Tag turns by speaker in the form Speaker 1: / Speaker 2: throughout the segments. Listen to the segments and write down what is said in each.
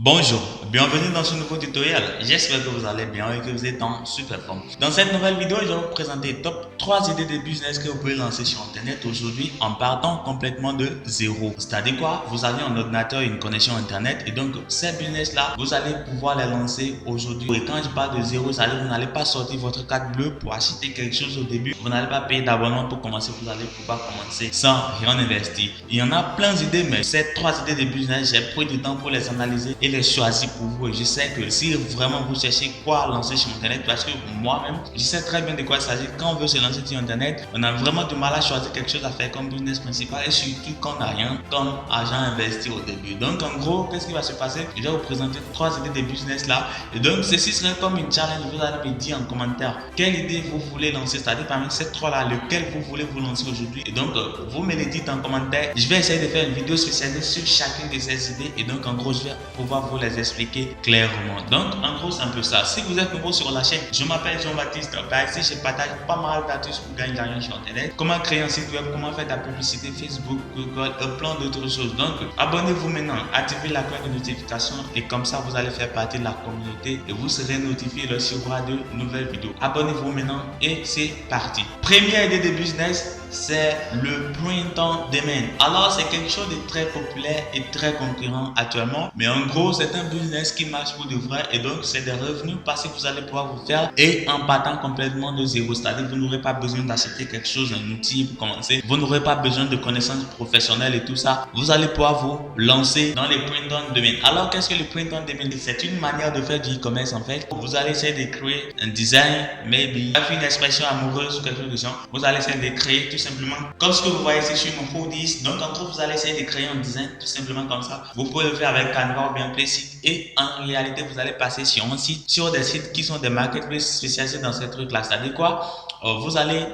Speaker 1: Bonjour, bienvenue dans ce nouveau tutoriel. J'espère que vous allez bien et que vous êtes en super forme. Dans cette nouvelle vidéo, je vais vous présenter top 3 idées de business que vous pouvez lancer sur Internet aujourd'hui en partant complètement de zéro. C'est-à-dire quoi? Vous avez un ordinateur et une connexion Internet et donc ces business-là, vous allez pouvoir les lancer aujourd'hui. Et quand je parle de zéro, ça veut dire que vous n'allez pas sortir votre carte bleue pour acheter quelque chose au début. Vous n'allez pas payer d'abonnement pour commencer. Vous allez pouvoir commencer sans rien investir. Il y en a plein d'idées, mais ces 3 idées de business, j'ai pris du temps pour les analyser et les choisir pour vous. Et je sais que si vraiment vous cherchez quoi lancer sur Internet, parce que moi-même, je sais très bien de quoi il s'agit. Quand on veut se lancer sur Internet, on a vraiment du mal à choisir quelque chose à faire comme business principal et surtout quand on n'a rien comme argent investi au début. Donc en gros, qu'est-ce qui va se passer? Je vais vous présenter 3 idées de business là. Et donc ceci serait comme une challenge. Vous allez me dire en commentaire quelle idée vous voulez lancer, c'est-à-dire parmi ces 3 là, lequel vous voulez vous lancer aujourd'hui. Et donc vous me le dites en commentaire. Je vais essayer de faire une vidéo spécialisée sur chacune de ces idées. Et donc en gros, je vais pouvoir vous les expliquer clairement. Donc en gros, c'est un peu ça. Si vous êtes nouveau sur la chaîne, je m'appelle Jean-Baptiste. Ici, je partage pas mal d'astuces pour gagner de l'argent sur Internet. Comment créer un site web, comment faire de la publicité Facebook, Google et plein d'autres choses. Donc abonnez-vous maintenant, activez la cloche de notification et comme ça, vous allez faire partie de la communauté et vous serez notifié lorsqu'il y aura de nouvelles vidéos. Abonnez-vous maintenant et c'est parti. Première idée de business, c'est le print on demand. Alors, c'est quelque chose de très populaire et très concurrent actuellement. Mais en gros, c'est un business qui marche pour de vrai et donc c'est des revenus passés que vous allez pouvoir vous faire et en partant complètement de zéro. C'est-à-dire que vous n'aurez pas besoin d'acheter quelque chose, un outil pour commencer. Vous n'aurez pas besoin de connaissances professionnelles et tout ça. Vous allez pouvoir vous lancer dans les print on demand. Alors, qu'est-ce que le print on demand? C'est une manière de faire du e-commerce en fait. Vous allez essayer de créer un design, maybe, une expression amoureuse ou quelque chose de genre. Vous allez essayer de créer tout simplement comme ce que vous voyez ici sur mon hoodies. Donc en gros, vous allez essayer de créer un design tout simplement comme ça. Vous pouvez le faire avec Canva ou bien Placeit et en réalité, vous allez passer sur un site, sur des sites qui sont des marketplaces spécialisés dans ces trucs-là. C'est-à-dire quoi? Vous allez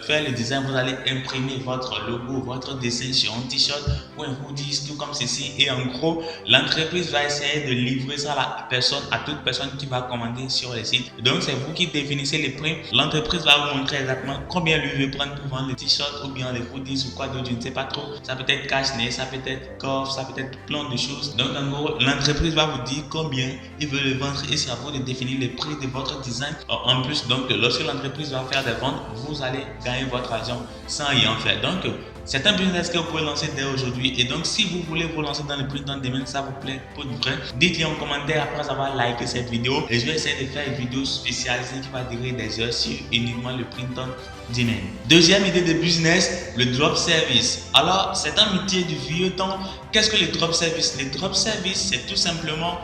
Speaker 1: faire le design, vous allez imprimer votre logo, votre dessin sur un t-shirt ou un hoodies, tout comme ceci. Et en gros, l'entreprise va essayer de livrer ça à la personne, à toute personne qui va commander sur le site. Donc, c'est vous qui définissez les prix. L'entreprise va vous montrer exactement combien lui veut prendre pour vendre les t-shirts ou bien les hoodies ou quoi d'autre, je ne sais pas trop. Ça peut être cash-nez, ça peut être coffre, ça peut être plein de choses. Donc, en gros, l'entreprise va vous dire combien il veut le vendre et c'est à vous de définir le prix de votre design. En plus, donc, lorsque l'entreprise va faire des ventes, vous allez gagner votre argent sans rien faire. Donc, c'est un business que vous pouvez lancer dès aujourd'hui. Et donc, si vous voulez vous lancer dans le print on demand, ça vous plaît pour de vrai, dites-le en commentaire après avoir liké cette vidéo. Et je vais essayer de faire une vidéo spécialisée qui va durer des heures sur uniquement le print on demand. Deuxième idée de business, le drop service. Alors, c'est un métier du vieux temps. Qu'est-ce que le drop service? Le drop service, c'est tout simplement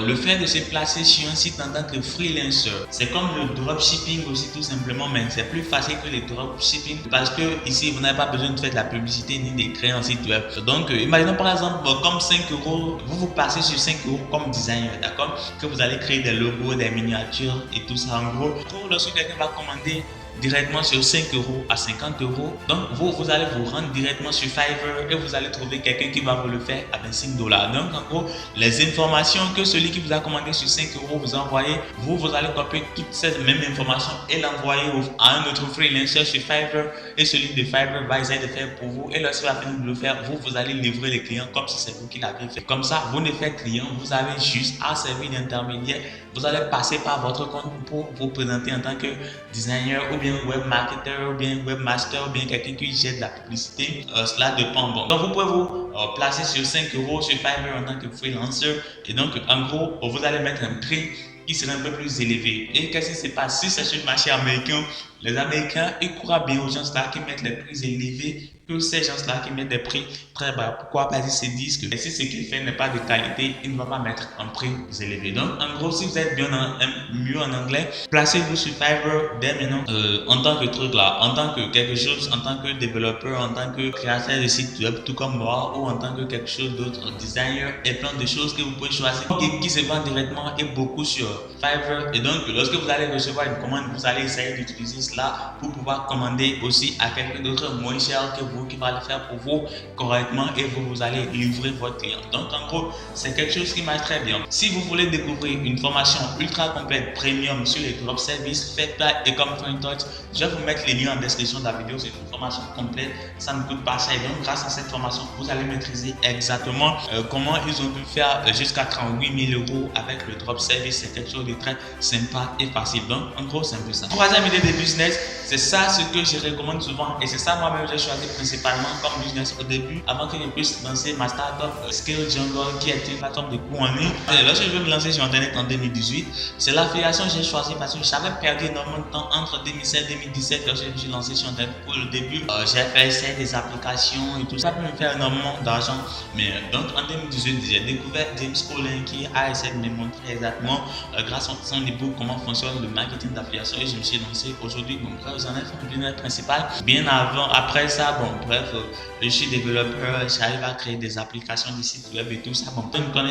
Speaker 1: le fait de se placer sur un site en tant que freelancer. C'est comme le dropshipping aussi tout simplement, mais c'est plus facile que le dropshipping parce que ici, vous n'avez pas besoin de faire de la publicité ni de créer un site web. Donc, imaginons par exemple, comme 5 euros, vous passez sur 5 euros comme designer, d'accord? Que vous allez créer des logos, des miniatures et tout ça. En gros, lorsque quelqu'un va commander directement sur 5 euros à 50 euros. Donc, vous allez vous rendre directement sur Fiverr et vous allez trouver quelqu'un qui va vous le faire à 25 dollars. Donc, en gros, les informations que celui qui vous a commandé sur 5 euros vous a envoyé, vous allez copier toutes ces mêmes informations et l'envoyer à un autre freelancer sur Fiverr et celui de Fiverr va essayer de faire pour vous. Et lorsqu'il va finir de le faire, vous allez livrer les clients comme si c'est vous qui l'avez fait. Comme ça, vous ne faites rien, vous avez juste à servir d'intermédiaire. Vous allez passer par votre compte pour vous présenter en tant que designer ou bien web marketer ou bien webmaster ou bien quelqu'un qui gère de la publicité. Cela dépend. Bon. Donc vous pouvez vous placer sur 5 euros sur Fiverr en tant que freelancer et donc en gros vous allez mettre un prix qui serait un peu plus élevé. Et qu'est-ce qui se passe si c'est sur le marché américain? Les Américains, ils croient bien aux gens là qui mettent les prix élevés que ces gens-là qui mettent des prix très bas. Pourquoi? Parce qu'ils se disent que si ce qu'il fait n'est pas de qualité, il ne va pas mettre un prix élevé. Donc, en gros, si vous êtes mieux en anglais, placez-vous sur Fiverr dès maintenant en tant que truc là, en tant que quelque chose, en tant que développeur, en tant que créateur de site web, tout comme moi, ou en tant que quelque chose d'autre, designer, et plein de choses que vous pouvez choisir qui se vendent directement et beaucoup sur Fiverr. Et donc, lorsque vous allez recevoir une commande, vous allez essayer d'utiliser service-là pour pouvoir commander aussi à quelqu'un d'autre moins cher que vous qui va le faire pour vous correctement et vous allez livrer votre client. Donc en gros, c'est quelque chose qui marche très bien. Si vous voulez découvrir une formation ultra complète premium sur les drop services faits par Ecom Touch, je vais vous mettre les liens en description de la vidéo. C'est une formation complète, ça ne coûte pas cher. Et donc grâce à cette formation, vous allez maîtriser exactement comment ils ont pu faire jusqu'à 38 000 € avec le drop service. C'est quelque chose de très sympa et facile. Donc en gros, c'est un peu ça. Troisième idée de business, c'est ça ce que je recommande souvent et c'est ça moi-même j'ai choisi principalement comme business au début avant que je puisse lancer ma startup Skill Jungle qui est une plateforme de cours en ligne. Lorsque je veux me lancer sur internet en 2018, c'est l'affiliation que j'ai choisi parce que j'avais perdu énormément de temps entre 2016 et 2017 lorsque je me suis lancé sur internet. Pour le début, j'ai fait essayer des applications et tout ça peut me faire énormément d'argent. Mais donc en 2018, j'ai découvert James Collin qui a essayé de me montrer exactement grâce à son ebook comment fonctionne le marketing d'affiliation et je me suis lancé. Aujourd'hui, bon, j'en ai fait un business principal. Bien avant, après ça, bon, bref, je suis développeur, j'arrive à créer des applications, des sites web et tout ça. Bon,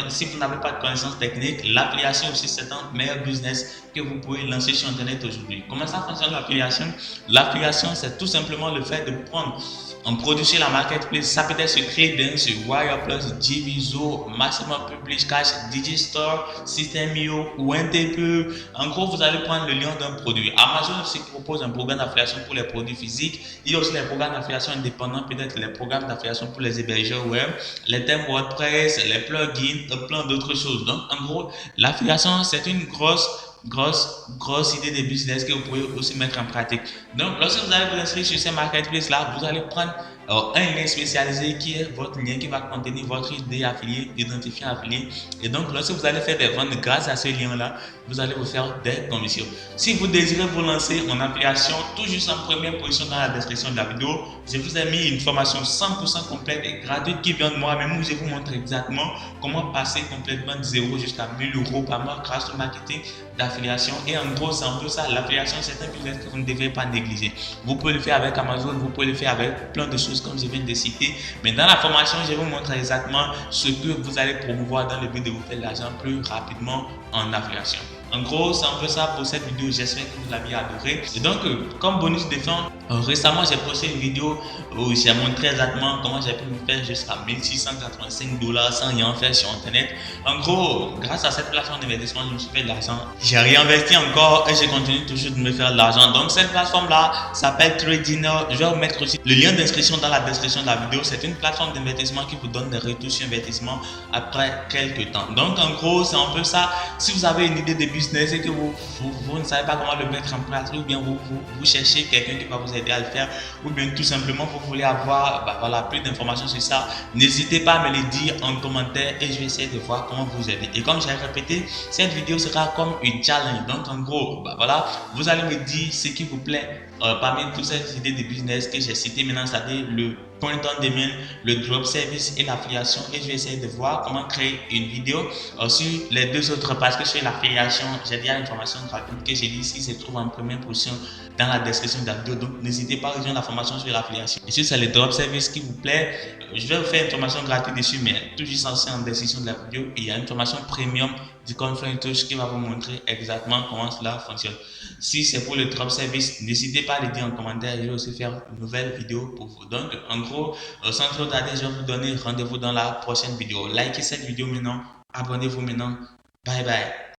Speaker 1: si vous n'avez pas de connaissances techniques, l'affiliation aussi c'est un meilleur business que vous pouvez lancer sur internet aujourd'hui. Comment ça fonctionne l'affiliation? L'affiliation, c'est tout simplement le fait de prendre un produit sur la marketplace. Ça peut être sur Credence, sur Wireplus, Diviso, Maximum Publish Cash, Digistore, System.io ou un TPE. En gros, vous allez prendre le lien d'un produit. Amazon aussi propose un programme d'affiliation pour les produits physiques. Il y a aussi les programmes d'affiliation indépendants, peut-être les programmes d'affiliation pour les hébergeurs web, les thèmes WordPress, les plugins, plein d'autres choses. Donc, en gros, l'affiliation, c'est une grosse idée de business que vous pouvez aussi mettre en pratique. Donc, lorsque vous allez vous inscrire sur ces marketplaces-là, vous allez prendre un lien spécialisé qui est votre lien qui va contenir votre idée affiliée, identifiant affilié. Et donc, lorsque vous allez faire des ventes grâce à ce lien-là, vous allez vous faire des commissions. Si vous désirez vous lancer en affiliation, tout juste en première position dans la description de la vidéo, je vous ai mis une formation 100% complète et gratuite qui vient de moi-même où je vous montre exactement comment passer complètement de 0 jusqu'à 1000 € par mois grâce au marketing d'affiliation. Et en gros, c'est un peu ça. L'affiliation, c'est un business que vous ne devez pas négliger. Vous pouvez le faire avec Amazon, vous pouvez le faire avec plein de choses comme je viens de citer. Mais dans la formation, je vais vous montrer exactement ce que vous allez promouvoir dans le but de vous faire de l'argent plus rapidement en affiliation. En gros, c'est un peu ça pour cette vidéo. J'espère que vous l'avez adoré. Et donc, comme bonus de fin, récemment, j'ai posté une vidéo où j'ai montré exactement comment j'ai pu me faire jusqu'à 1685 $ sans rien faire sur Internet. En gros, grâce à cette plateforme d'investissement, je me suis fait de l'argent. J'ai réinvesti encore et j'ai continué toujours de me faire de l'argent. Donc, cette plateforme-là s'appelle Tradinor. Je vais vous mettre aussi le lien d'inscription dans la description de la vidéo. C'est une plateforme d'investissement qui vous donne des retours sur investissement après quelques temps. Donc, en gros, c'est un peu ça. Si vous avez une idée de business et que vous ne savez pas comment le mettre en place, ou bien vous cherchez quelqu'un qui va vous aider à le faire, ou bien tout simplement vous voulez avoir plus d'informations sur ça, n'hésitez pas à me le dire en commentaire et je vais essayer de voir comment vous aider. Et comme j'ai répété, cette vidéo sera comme une challenge. Donc en gros, vous allez me dire ce qui vous plaît parmi toutes ces idées de business que j'ai citées maintenant, c'est-à-dire le point on demand, le drop service et l'affiliation, et je vais essayer de voir comment créer une vidéo sur les deux autres parce que sur l'affiliation, j'ai déjà une formation gratuite que j'ai dit ici, se trouve en première position dans la description de la vidéo, donc n'hésitez pas à rejoindre la formation sur l'affiliation. Et si c'est le drop service qui vous plaît, je vais vous faire une formation gratuite dessus, mais tout juste en description de la vidéo, et il y a une formation premium du Confluent Touch qui va vous montrer exactement comment cela fonctionne. Si c'est pour le drop service, n'hésitez pas à le dire en commentaire, je vais aussi faire une nouvelle vidéo pour vous. Donc en gros, sans trop tarder, je vais vous donner rendez-vous dans la prochaine vidéo. Likez cette vidéo maintenant, abonnez-vous maintenant, bye bye.